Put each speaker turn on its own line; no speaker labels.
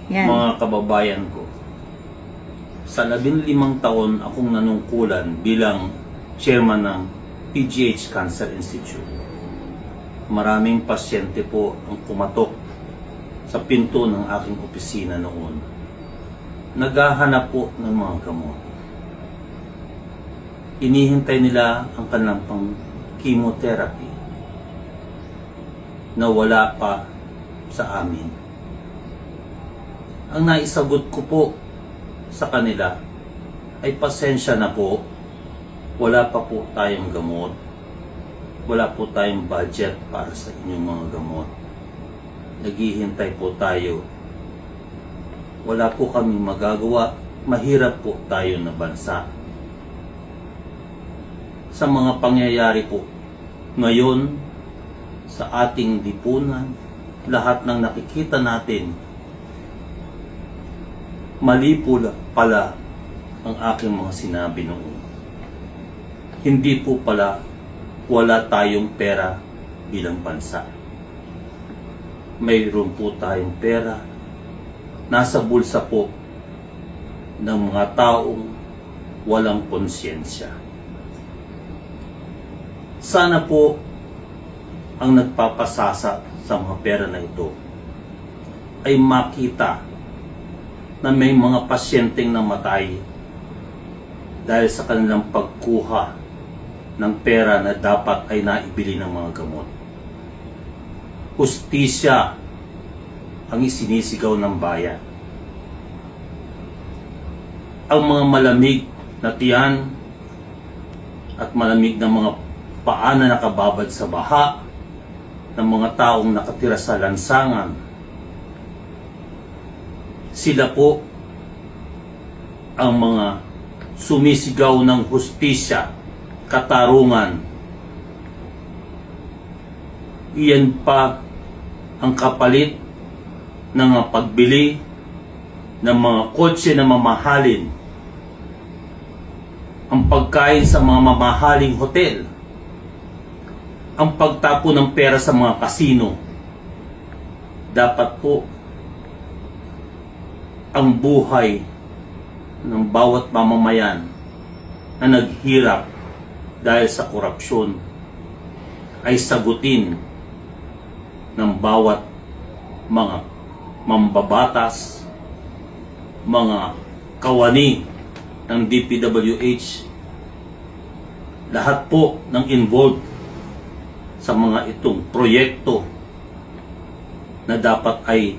Yan.
Mga kababayan ko, sa 15 taon akong nanungkulan bilang chairman ng PGH Cancer Institute. Maraming pasyente po ang kumatok sa pinto ng aking opisina noon. Naghahanap po ng mga gamot. Inihintay nila ang kanilang pang chemotherapy na wala pa sa amin. Ang naisagot ko po sa kanila ay pasensya na po, wala pa po tayong gamot, wala po tayong budget para sa inyong mga gamot. Naghihintay po tayo. Wala po kami magagawa, mahirap po tayo na bansa. Sa mga pangyayari po ngayon sa ating lipunan, lahat ng nakikita natin, mali po pala ang aking mga sinabi noon. Hindi po pala wala tayong pera bilang bansa. Mayroon po tayong pera, nasa bulsa po ng mga taong walang konsyensya. Sana po ang nagpapasasa sa mga pera na ito ay makita na may mga pasyenteng namatay dahil sa kanilang pagkuha ng pera na dapat ay naibili ng mga gamot. Hustisya ang isinisigaw ng bayan. Ang mga malamig na tiyan at malamig na mga paa na nakababad sa baha ng mga taong nakatira sa lansangan, sila po ang mga sumisigaw ng hustisya, katarungan. Iyan pa ang kapalit ng pagbili ng mga kotse na mamahalin, ang pagkain sa mga mamahaling hotel, ang pagtapo ng pera sa mga kasino. Dapat po ang buhay ng bawat mamamayan na naghirap dahil sa korupsyon ay sagutin ng bawat mga mambabatas, mga kawani ng DPWH, lahat po ng involved sa mga itong proyekto na dapat ay